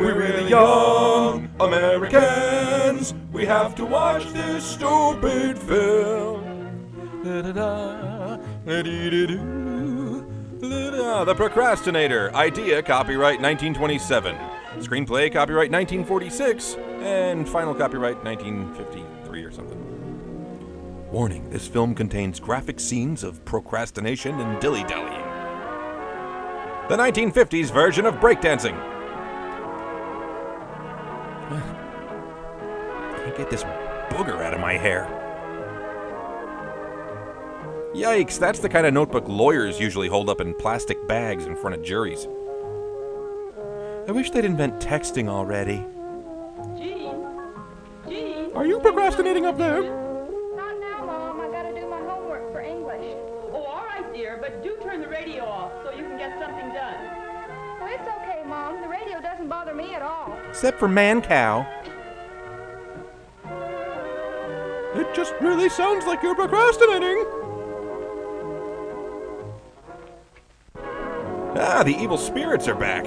We're the young Americans. We have to watch this stupid film. The Procrastinator. Idea, copyright 1927. Screenplay, copyright 1946. And final copyright 1953 or something. Warning, this film contains graphic scenes of procrastination and dilly-dallying. The 1950s version of breakdancing. Can't get this booger out of my hair. Yikes, that's the kind of notebook lawyers usually hold up in plastic bags in front of juries. I wish they'd invent texting already. Jean? Are you procrastinating up there? Not now, Mom. I gotta do my homework for English. Oh, all right, dear, but do turn the radio off so you can get something done. Well, it's okay, Mom. The radio doesn't bother me at all. Except for man-cow. It just really sounds like you're procrastinating. Ah, the evil spirits are back.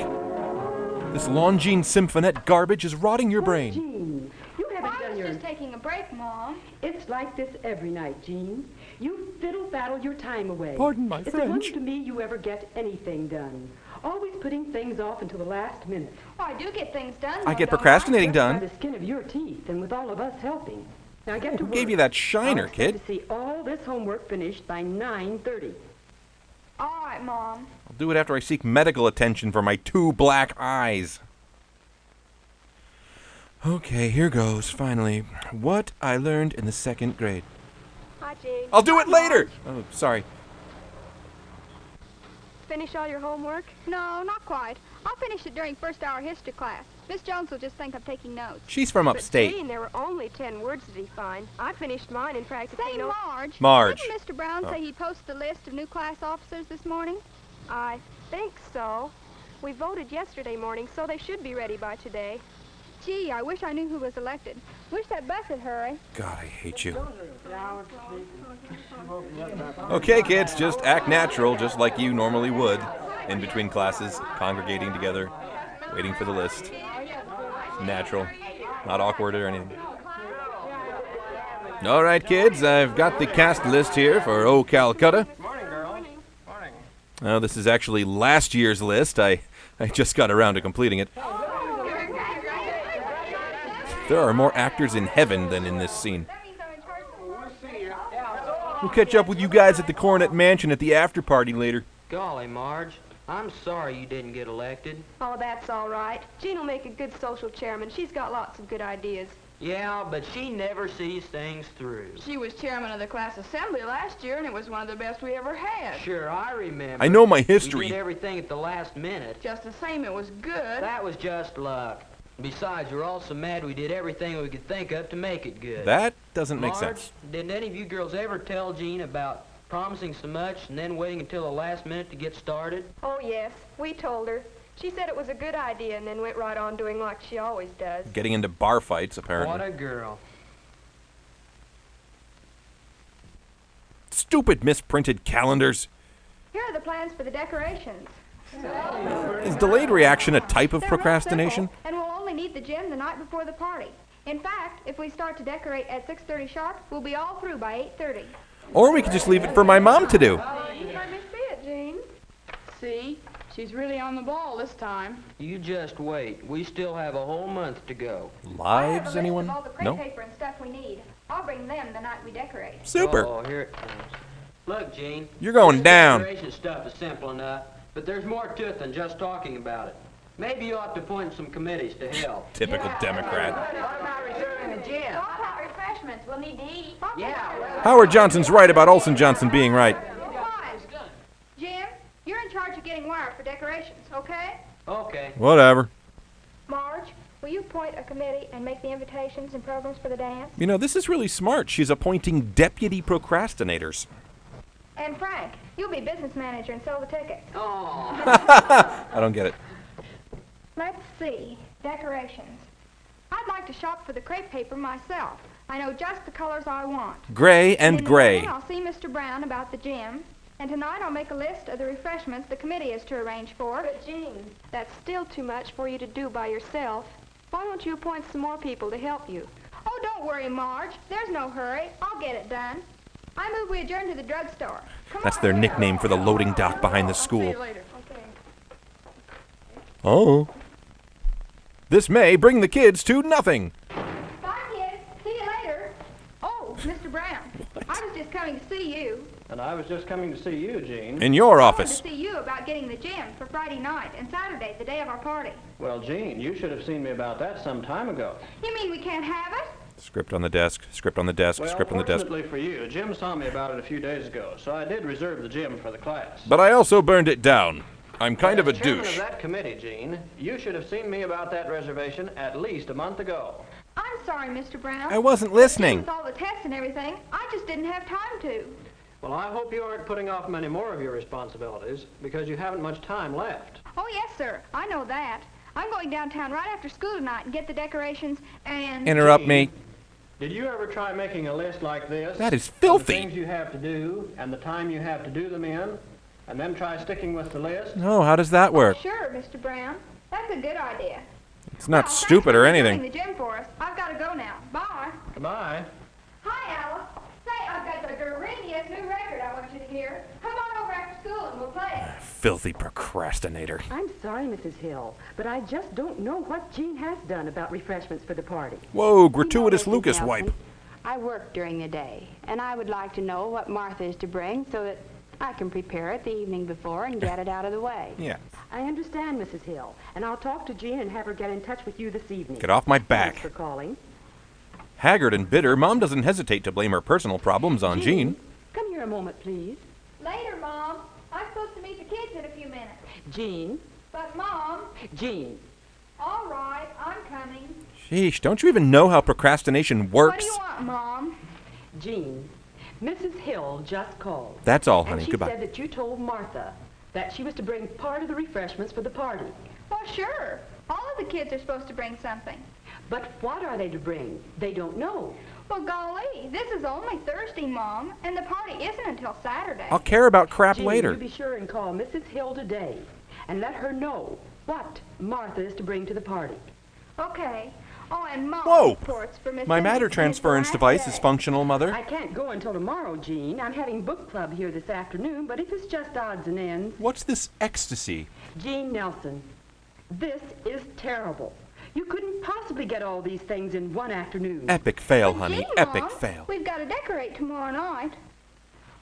This Longines Symphonette garbage is rotting your brain. Jean, you haven't I done was your... just taking a break, Mom. It's like this every night, Jean. You fiddle-faddle your time away. Pardon my It's French. a wonder to me you ever get anything done. Always putting things off until the last minute. Oh, I do get things done. I though, get don't procrastinating Just by done. the skin of your teeth, and with all of us helping. Now get to Who work. gave you that shiner, I'll expect kid? to see all this homework finished by 9:30. All right, Mom. I'll do it after I seek medical attention for my 2 black eyes. Okay, here goes, finally. What I learned in the 2nd grade. Hi, Jean. I'll do it later! Oh, sorry. Finish all your homework? No, not quite. I'll finish it during first hour history class. Miss Jones will just think I'm taking notes. She's from But upstate. Jean, there were only 10 words to define. I finished mine in practically Say, no... Marge. Marge. Didn't Mr. Brown Oh. say he'd post the list of new class officers this morning? I think so. We voted yesterday morning, so they should be ready by today. Gee, I wish I knew who was elected. Wish that bus would hurry. God, I hate you. Okay, kids, just act natural, just like you normally would. In between classes, congregating together, waiting for the list. Natural, not awkward or anything. All right, kids, I've got the cast list here for O Calcutta. Morning, girl. Morning. Oh, this is actually last year's list. I just got around to completing it. There are more actors in heaven than in this scene. We'll catch up with you guys at the Coronet Mansion at the after party later. Golly, Marge, I'm sorry you didn't get elected. Oh, that's all right. Jean will make a good social chairman. She's got lots of good ideas. Yeah, but she never sees things through. She was chairman of the class assembly last year, and it was one of the best we ever had. Sure, I remember. I know my We history. did everything at the last minute. Just the same, it was good. That was just luck. Besides, we're all so mad we did everything we could think of to make it good. That doesn't make Marge, sense. didn't any of you girls ever tell Jean about promising so much and then waiting until the last minute to get started? Oh, yes. We told her. She said it was a good idea and then went right on doing like she always does. Getting into bar fights, apparently. What a girl. Stupid misprinted calendars. Here are the plans for the decorations. Is delayed reaction a type of They're real procrastination? simple, and we'll only need the gym the night before the party. In fact, if we start to decorate at 6:30 sharp, we'll be all through by 8:30. Or we could just leave it for my mom to do. Let me see it, Jean. See? She's really on the ball this time. You just wait. We still have a whole month to go. I have a Lives, list anyone? of all the crepe No? paper and stuff we need. I'll bring them the night we decorate. Super. Oh, here it comes. Look, Jean. You're going this down. Decoration stuff is simple enough, but there's more to it than just talking about it. Maybe you ought to appoint some committees to help. Typical Democrat. What about reserving the gym? What about refreshments? We'll need to eat. Yeah. Howard Johnson's right about Olson Johnson being right. Fine. Jim, you're in charge of getting wire for decorations, okay? Okay. Whatever. Marge, will you appoint a committee and make the invitations and programs for the dance? You know, this is really smart. She's appointing deputy procrastinators. And Frank, you'll be business manager and sell the tickets. Oh. I don't get it. Let's see. Decorations. I'd like to shop for the crepe paper myself. I know just the colors I want. Gray In and the gray. morning, I'll see Mr. Brown about the gym. And tonight I'll make a list of the refreshments the committee is to arrange for. But, Jean, that's still too much for you to do by yourself. Why don't you appoint some more people to help you? Oh, don't worry, Marge. There's no hurry. I'll get it done. I move we adjourn to the drugstore. That's their nickname for the loading dock behind the See school. you later. Okay. Oh. This may bring the kids to nothing. Bye, kids. See you later. Oh, Mr. Brown. I was just coming to see you. And I was just coming to see you, Jean. In your I office. wanted to see you about getting the gym for Friday night and Saturday, the day of our party. Well, Jean, you should have seen me about that some time ago. You mean we can't have it? Script on the desk, script on the desk, Well, script on the desk. fortunately for you, Jim saw me about it a few days ago, so I did reserve the gym for the class. But I also burned it down. I'm kind of a As chairman douche. of that committee, Jean, you should have seen me about that reservation at least a month ago. I'm sorry, Mr. Brown. I wasn't listening. With all the tests and everything, I just didn't have time to. Well, I hope you aren't putting off many more of your responsibilities, because you haven't much time left. Oh, yes, sir. I know that. I'm going downtown right after school tonight and get the decorations and... Interrupt me. Did you ever try making a list like this? That is of the filthy. things you have to do, and the time you have to do them in, and then try sticking with the list? No, how does that work? Sure, Mr. Brown. That's a good idea. It's not Well, stupid thanks or for anything. doing the gym for us. I've got to go now. Bye. Goodbye. Hi, Alice. Say, I've got the greatest new record I want you to hear. Come on over after school and we'll play it. Filthy procrastinator. I'm sorry, Mrs. Hill, but I just don't know what Jean has done about refreshments for the party. Whoa, gratuitous You know, Mrs. Lucas Nelson, wipe. I work during the day, and I would like to know what Martha is to bring so that I can prepare it the evening before and get it out of the way. Yeah. I understand, Mrs. Hill, and I'll talk to Jean and have her get in touch with you this evening. Get off my back. Thanks for calling. Haggard and bitter, Mom doesn't hesitate to blame her personal problems on Jean. Come here a moment, please. Later, Mom. I'm supposed to meet the kids in a few minutes. Jean. But, Mom, Jean. all right, I'm coming. Sheesh, don't you even know how procrastination What works? do you want, Mom? Jean. Mrs. Hill just called. That's all, And honey. she Goodbye. said that you told Martha that she was to bring part of the refreshments for the party. Well, sure. All of the kids are supposed to bring something. But what are they to bring? They don't know. Well, golly, this is only Thursday, Mom, and the party isn't until Saturday. I'll care about crap Jean, later. you be sure and call Mrs. Hill today and let her know what Martha is to bring to the party. Okay. Oh, and Mom Whoa! reports for Miss My Cindy matter Smith's transference last device day. is functional, Mother. I can't go until tomorrow, Jean. I'm having book club here this afternoon, but if it's just odds and ends... What's this ecstasy? Jean Nelson, this is terrible. You couldn't possibly get all these things in one afternoon. Epic fail, But honey. gee, Epic Mom, fail. We've got to decorate tomorrow night.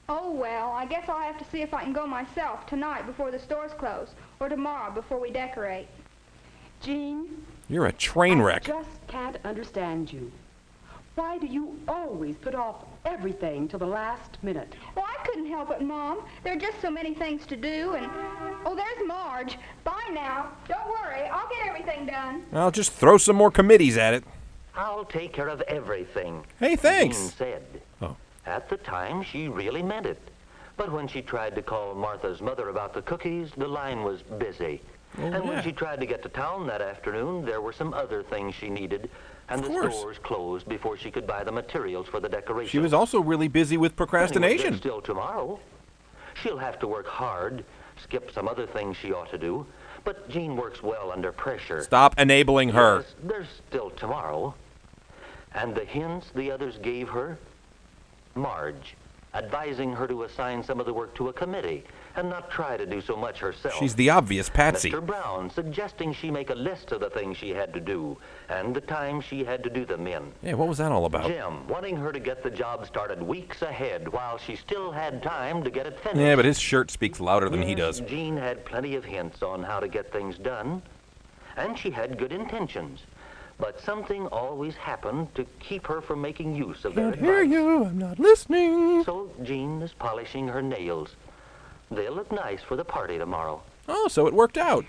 Oh, well, I guess I'll have to see if I can go myself tonight before the stores close, or tomorrow before we decorate. Jean, You're a train I wreck. just can't understand you. Why do you always put off everything till the last minute? Well, I couldn't help it, Mom. There are just so many things to do, and... Oh, there's Marge. Bye now. Don't worry. I'll get everything done. I'll just throw some more committees at it. I'll take care of everything. Hey, thanks. Jean said. Oh. At the time, she really meant it. But when she tried to call Martha's mother about the cookies, the line was busy. And yeah. when she tried to get to town that afternoon, there were some other things she needed, and Of the course. stores closed before she could buy the materials for the decoration. She was also really busy with Anyway, procrastination. there's still tomorrow. She'll have to work hard, skip some other things she ought to do, but Jean works well under pressure. Stop enabling her. Yes, there's still tomorrow. And the hints the others gave her? Marge, advising her to assign some of the work to a committee and not try to do so much herself. She's the obvious patsy. Mr. Brown suggesting she make a list of the things she had to do and the time she had to do them in. Yeah, what was that all about? Jim wanting her to get the job started weeks ahead while she still had time to get it finished. Yeah, but his shirt speaks louder than he Yes, does. Jean had plenty of hints on how to get things done, and she had good intentions. But something always happened to keep her from making use of their Can't hear advice. you. I'm not listening. So Jean is polishing her nails. They'll look nice for the party tomorrow. Oh, so it worked out.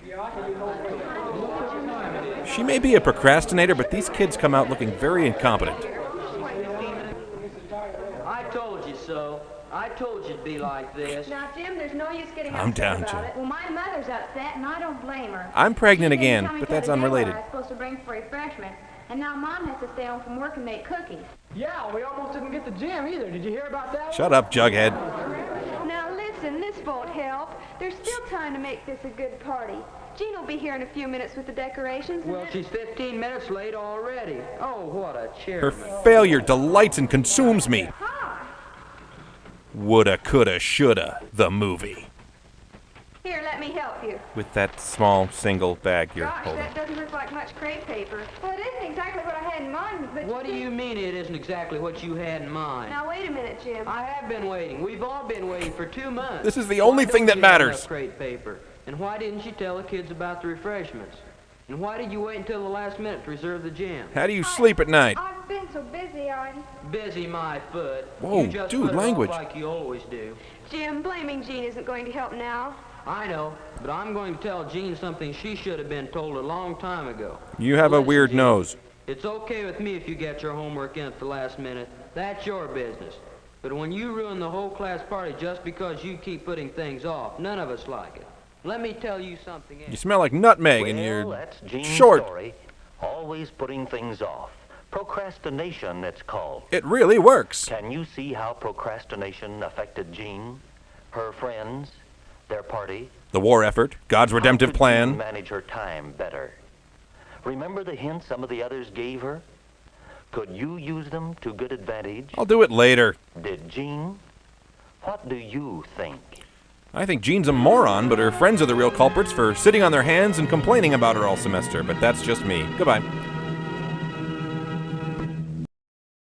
She may be a procrastinator, but these kids come out looking very incompetent. I told you so. I told you it'd be like this. Now, Jim, there's no use getting I'm upset down, about Jim. it. Well, my mother's upset, and I don't blame her. I'm pregnant She didn't again, tell me but till that's the day unrelated. what I was supposed to bring for refreshments, and now Mom has to stay home from work and make cookies. Yeah, we almost didn't get the gym either. Did you hear about that? Shut up, Jughead. Now, listen, listen, this won't help. There's still time to make this a good party. Jean will be here in a few minutes with the decorations. Well, she's 15 minutes late already. Oh, what a chairman. Her failure delights and consumes me. Hi. Woulda, coulda, shoulda, the movie. Here, let me help you. With that small single bag you're Gosh, holding. that doesn't look like much crepe paper. Well, it isn't exactly what I had in mind, but What do see, you mean it isn't exactly what you had in mind? Now, wait a minute, Jim. I have been waiting. We've all been waiting for 2 months. This is the only thing that Why don't you have matters. enough crepe paper? And why didn't you tell the kids about the refreshments? And why did you wait until the last minute to reserve the gym? How do you sleep at night? I've been so busy, Busy my foot. Whoa, You just dude, put it off language. like you always do. Jim, blaming Jean isn't going to help now. I know, but I'm going to tell Jean something she should have been told a long time ago. You have a Listen, weird Jean, nose. It's okay with me if you get your homework in at the last minute. That's your business. But when you ruin the whole class party just because you keep putting things off, none of us like it. Let me tell you something else. You smell like nutmeg and Well, you're that's Jean's short. story. Always putting things off. Procrastination, it's called. It really works. Can you see how procrastination affected Jean, her friends, their party? The war effort, God's redemptive How could plan. Jean manage her time better? Remember the hints some of the others gave her? Could you use them to good advantage? I'll do it later. Did Jean? What do you think? I think Jean's a moron, but her friends are the real culprits for sitting on their hands and complaining about her all semester. But that's just me. Goodbye.